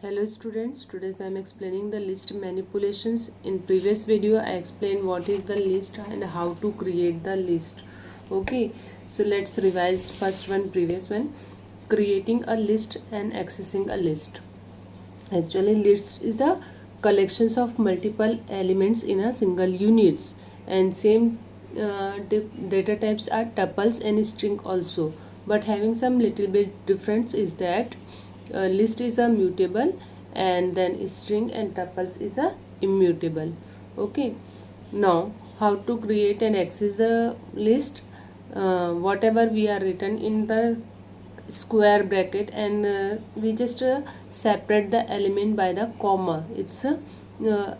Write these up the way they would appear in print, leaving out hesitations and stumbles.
Hello students, today I am explaining the list manipulations. In previous video I explained what is the list and how to create the list. Okay, so let's revise first one, previous one. Creating a list and accessing a list. Actually list is the collections of multiple elements in a single units, and same data types are tuples and string also, but having some little bit difference is that list is a mutable and then string and tuples is a immutable. Okay, now how to create and access the list. Whatever we are written in the square bracket, and we just separate the element by the comma. Uh,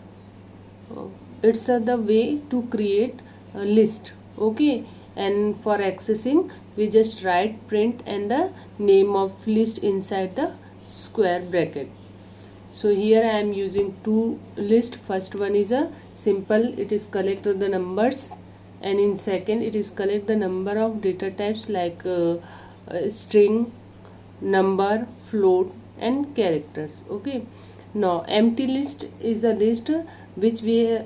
the way to create a list. Okay, and for accessing we just write print and the name of list inside the square bracket. So here I am using two list. First one is a simple, it is collect the numbers, and in second it is collect the number of data types like string, number, float and characters. Okay, now empty list is a list which we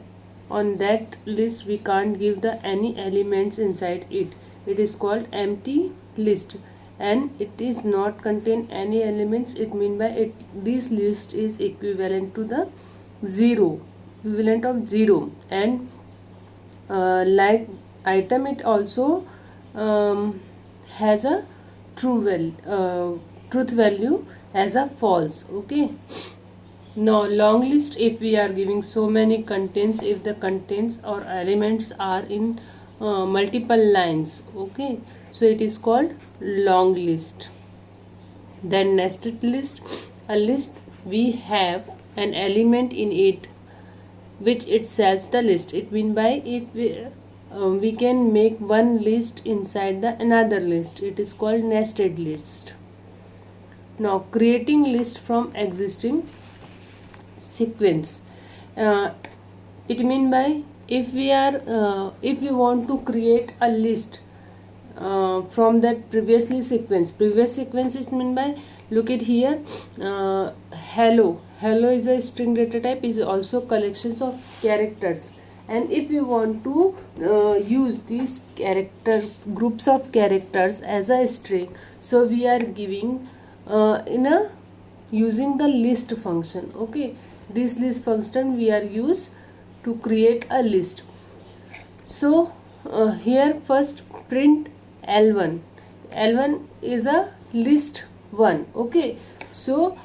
on that list we can't give the any elements inside it. It is called empty list, and it is not contain any elements. It mean by it this list is equivalent to the zero, equivalent of zero, and like item it also has a truth value as a false. Okay, now long list, if we are giving so many contents, if the contents or elements are in multiple lines. Okay, so it is called long list. Then nested list, a list we have an element in it which itself the list. It mean by if we can make one list inside the another list. It is called nested list. Now creating list from existing sequence. It mean by if we want to create a list from that previous sequence, it mean by look at here, hello is a string data type, is also collections of characters, and if we want to use these characters, groups of characters as a string, so we are giving in a using the list function. Okay, this list function we are used to create a list. So here first print L1 is a list 1. Okay, so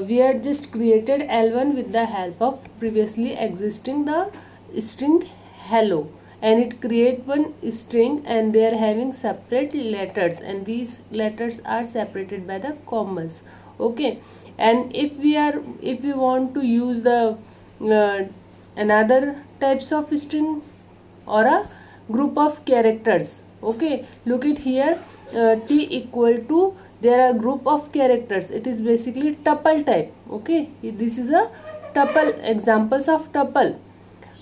we are just created L1 with the help of previously existing the string hello, and it create one string and they are having separate letters, and these letters are separated by the commas. Okay, and if we want to use the another types of string or a group of characters. Okay, look at here, t equal to, there are group of characters, it is basically tuple type. Okay, this is a tuple, examples of tuple.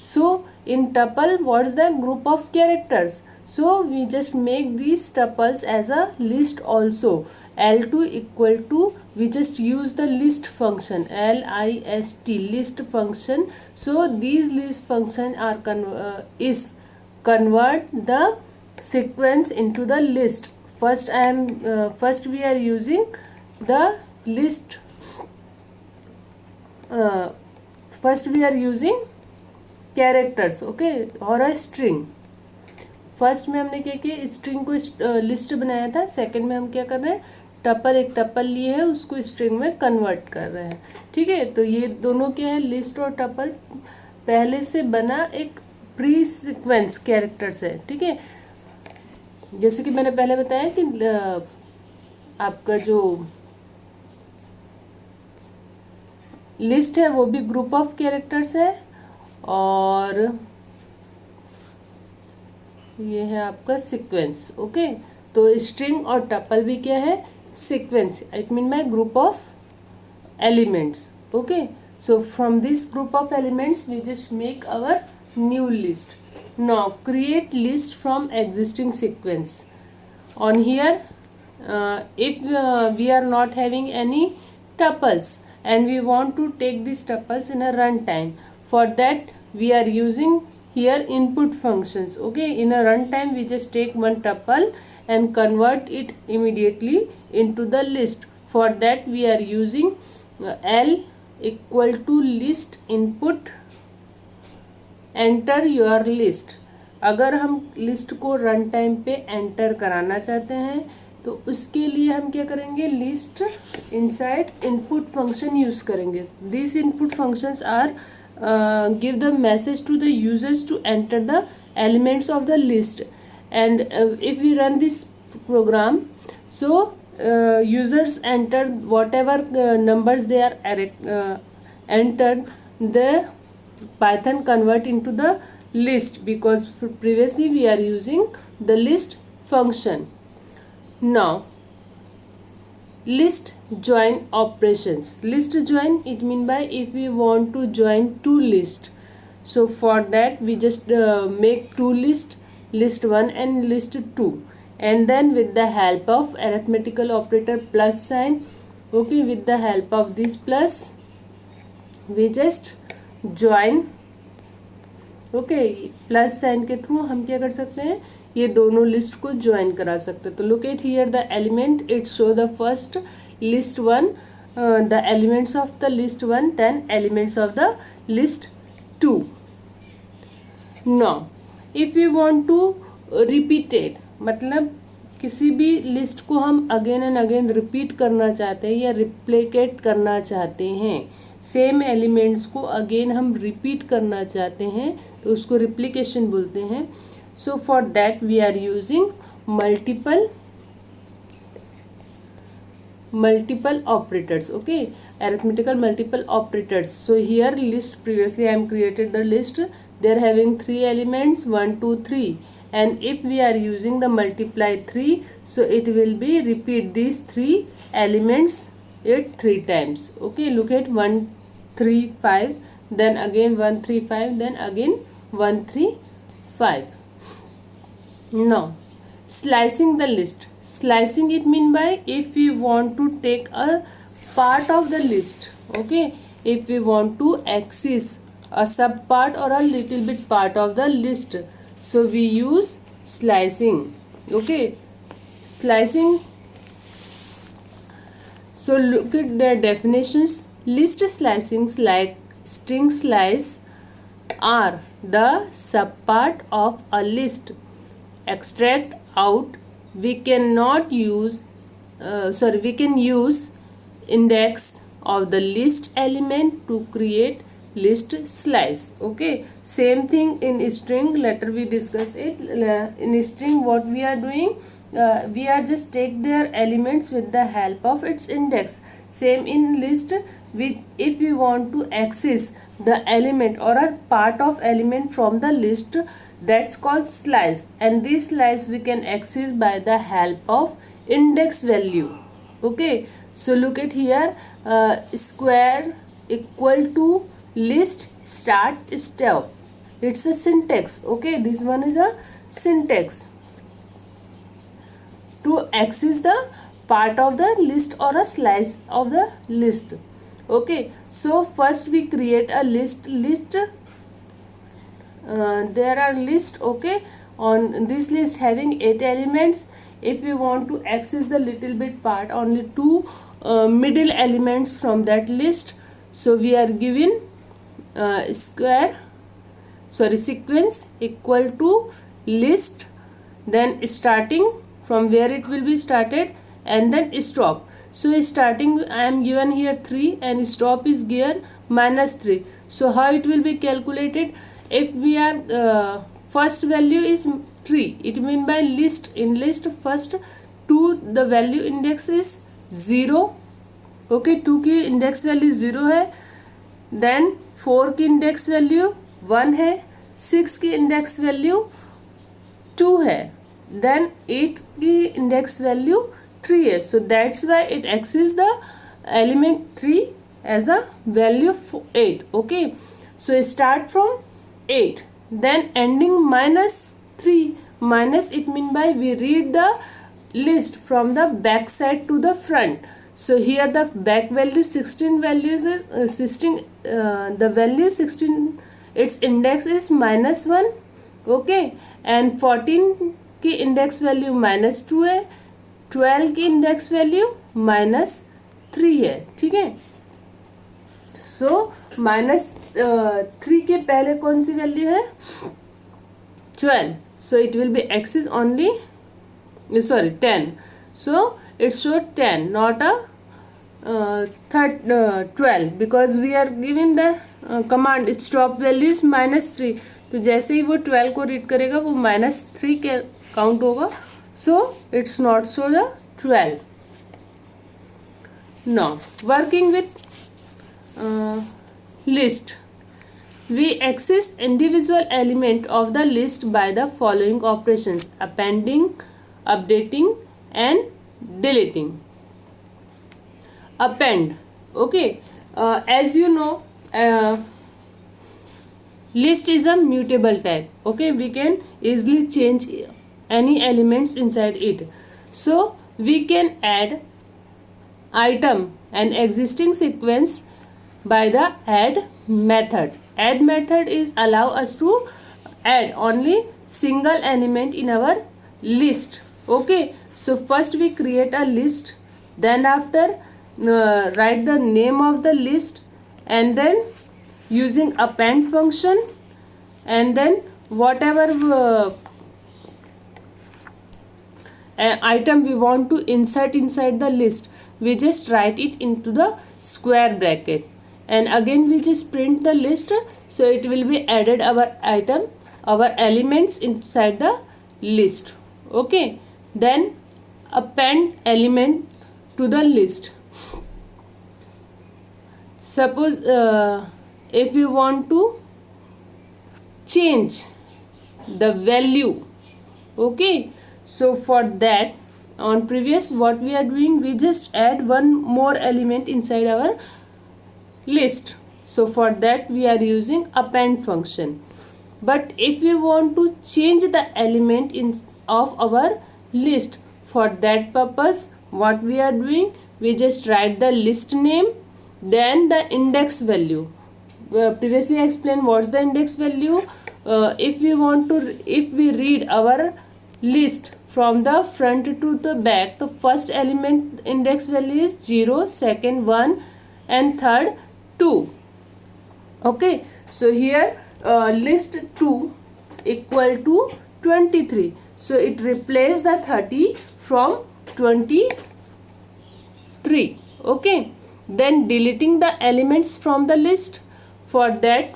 So in tuple, what's the group of characters? So we just make these tuples as a list also. L2 equal to, we just use the list function, list, list function. So these list function are convert the sequence into the list. First we are using the list, first we are using characters. Okay, और a string. First में हमने क्या किया, string को list बनाया था. Second में हम क्या कर रहे हैं, टपल, एक टपल लिए है उसको स्ट्रिंग में कन्वर्ट कर रहे हैं. ठीक है, तो ये दोनों क्या है, लिस्ट और टपल पहले से बना एक प्री सीक्वेंस कैरेक्टर्स है. ठीक है, जैसे कि मैंने पहले बताया कि आपका जो लिस्ट है वो भी ग्रुप ऑफ कैरेक्टर्स है, और ये है आपका सीक्वेंस. ओके, तो स्ट्रिंग और टपल भी क्या है, sequence. It mean my group of elements. Okay, so from this group of elements we just make our new list. Now create list from existing sequence. On here if we are not having any tuples, and we want to take these tuples in a runtime. For that we are using here input functions. Okay, in a runtime we just take one tuple and convert it immediately into the list. For that we are using L equal to list input enter your list. अगर हम list को run time पे enter कराना चाहते हैं तो उसके लिए हम क्या करेंगे, list inside input function use करेंगे. This input functions are give the message to the users to enter the elements of the list. And if we run this program, so users enter whatever numbers they are entered, the Python convert into the list, because previously we are using the list function. Now list join operations. List join, it mean by if we want to join two lists, so for that we just make two lists, list 1 and list 2, and then with the help of arithmetical operator plus sign, okay, with the help of this plus we just join. Okay, plus sign के through हम क्या कर सकते हैं, ये दोनों list को join करा सकते हैं. तो look at here the element, it show the first list 1, the elements of the list 1, then elements of the list 2. Now if you want to repeated, मतलब किसी भी लिस्ट को हम अगेन एंड अगेन रिपीट करना चाहते हैं या replicate करना चाहते हैं, सेम एलिमेंट्स को अगेन हम रिपीट करना चाहते हैं तो उसको रिप्लिकेशन बोलते हैं. So for that we are using multiple operators. Okay, arithmetical multiple operators. So here list, previously I am created the list, they are having 3 elements 1 2 3, and if we are using the multiply 3, so it will be repeat these 3 elements it 3 times. Okay, look at 1 3 5, then again 1 3 5, then again 1 3 5. Now slicing the list. Slicing, it mean by if we want to take a part of the list. Okay, if we want to access a sub part or a little bit part of the list, so we use slicing. Okay, slicing. So look at the definitions. List slicings like string slice are the subpart of a list. Extract out, we can use index of the list element to create list slice. Okay, same thing in string. Later we discuss it. In string what we are doing, we are just take their elements with the help of its index. Same in list, if we want to access the element or a part of element from the list, that's called slice, and this slice we can access by the help of index value. Okay, so look at here, square equal to list start step, it's a syntax. Okay, this one is a syntax to access the part of the list or a slice of the list. Okay, so first we create a list. There are list. Okay, on this list having 8 elements. If we want to access the little bit part, only 2 middle elements from that list, so we are given sequence equal to list, then starting from where it will be started, and then stop. So starting I am given here 3 and stop is given -3. So how it will be calculated? If we are first value is 3, it mean by list, in list first 2 the value index is 0. Okay, 2 की index value 0 है, then 4 की index value 1 है, 6 की index value 2 है, then 8 की index value 3 है. So that's why it access the element 3 as a value 8. Okay, so start from 8, then ending -3. Minus, it mean by we read the list from the back side to the front. So here the back value 16 values is 16, the value 16, its index is -1, okay, and 14 की index value -2 है, 12 की index value -3 है, ठीक है। सो -3 के पहले कौन सी value है, 12, so it will be x is only 10, so it showed 10 not a 12 because we are giving the command stop value is -3, तो जैसे ही वो 12 को रीड करेगा वो -3 के काउंट होगा, so it's not show the 12. Now working with list, we access individual element of the list by the following operations: appending, updating and deleting. Append, okay, as you know, list is a mutable type, okay, we can easily change any elements inside it. So we can add item and existing sequence by the add method. Add method is allow us to add only single element in our list, okay. So first we create a list, then after write the name of the list, and then using append function, and then whatever item we want to insert inside the list, we just write it into the square bracket, and again we just print the list, so it will be added our item, our elements inside the list, okay. Then append element to the list. Suppose if you want to change the value, okay, so for that, on previous what we are doing, we just add one more element inside our list, so for that we are using append function. But if we want to change the element in of our list, for that purpose what we are doing, we just write the list name, then the index value. Previously I explained what's the index value. If we read our list from the front to the back, the first element index value is 0, second 1, and third 2, okay. So here list 2 equal to 23, so it replaces the 30 from 23, okay. Then deleting the elements from the list, for that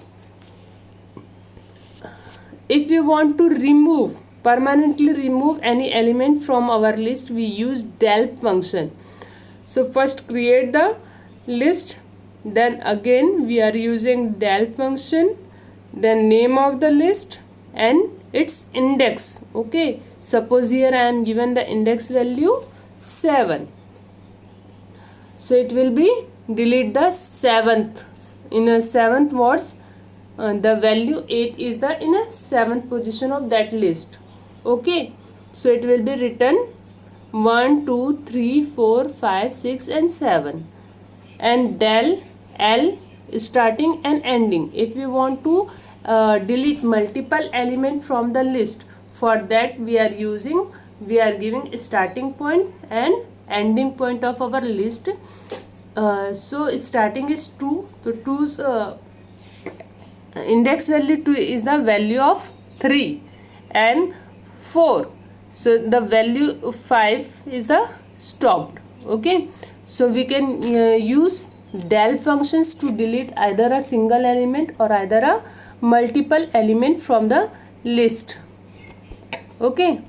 if you want to permanently remove any element from our list, we use del function. So first create the list, then again we are using del function, then name of the list and its index, okay. Suppose here I am given the index value 7, so it will be delete the 7th. In a 7th words, the value 8 is the in a 7th position of that list, okay. So it will be written 1 2 3 4 5 6 and 7, and del L starting and ending. If we want to delete multiple element from the list, for that we are giving starting point and ending point of our list. So starting is 2, so 2's index value 2 is the value of 3 and 4, so the value 5 is the stopped, okay. So we can use del functions to delete either a single element or either a multiple element from the list, okay.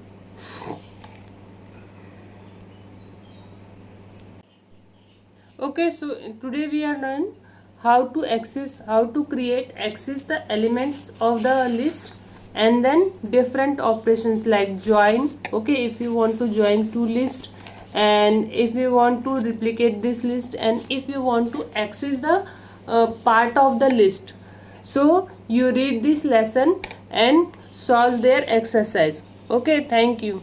Okay, so today we are learning how to access the elements of the list, and then different operations like join, okay, if you want to join two lists, and if you want to replicate this list, and if you want to access the part of the list. So you read this lesson and solve their exercise, okay. Thank you.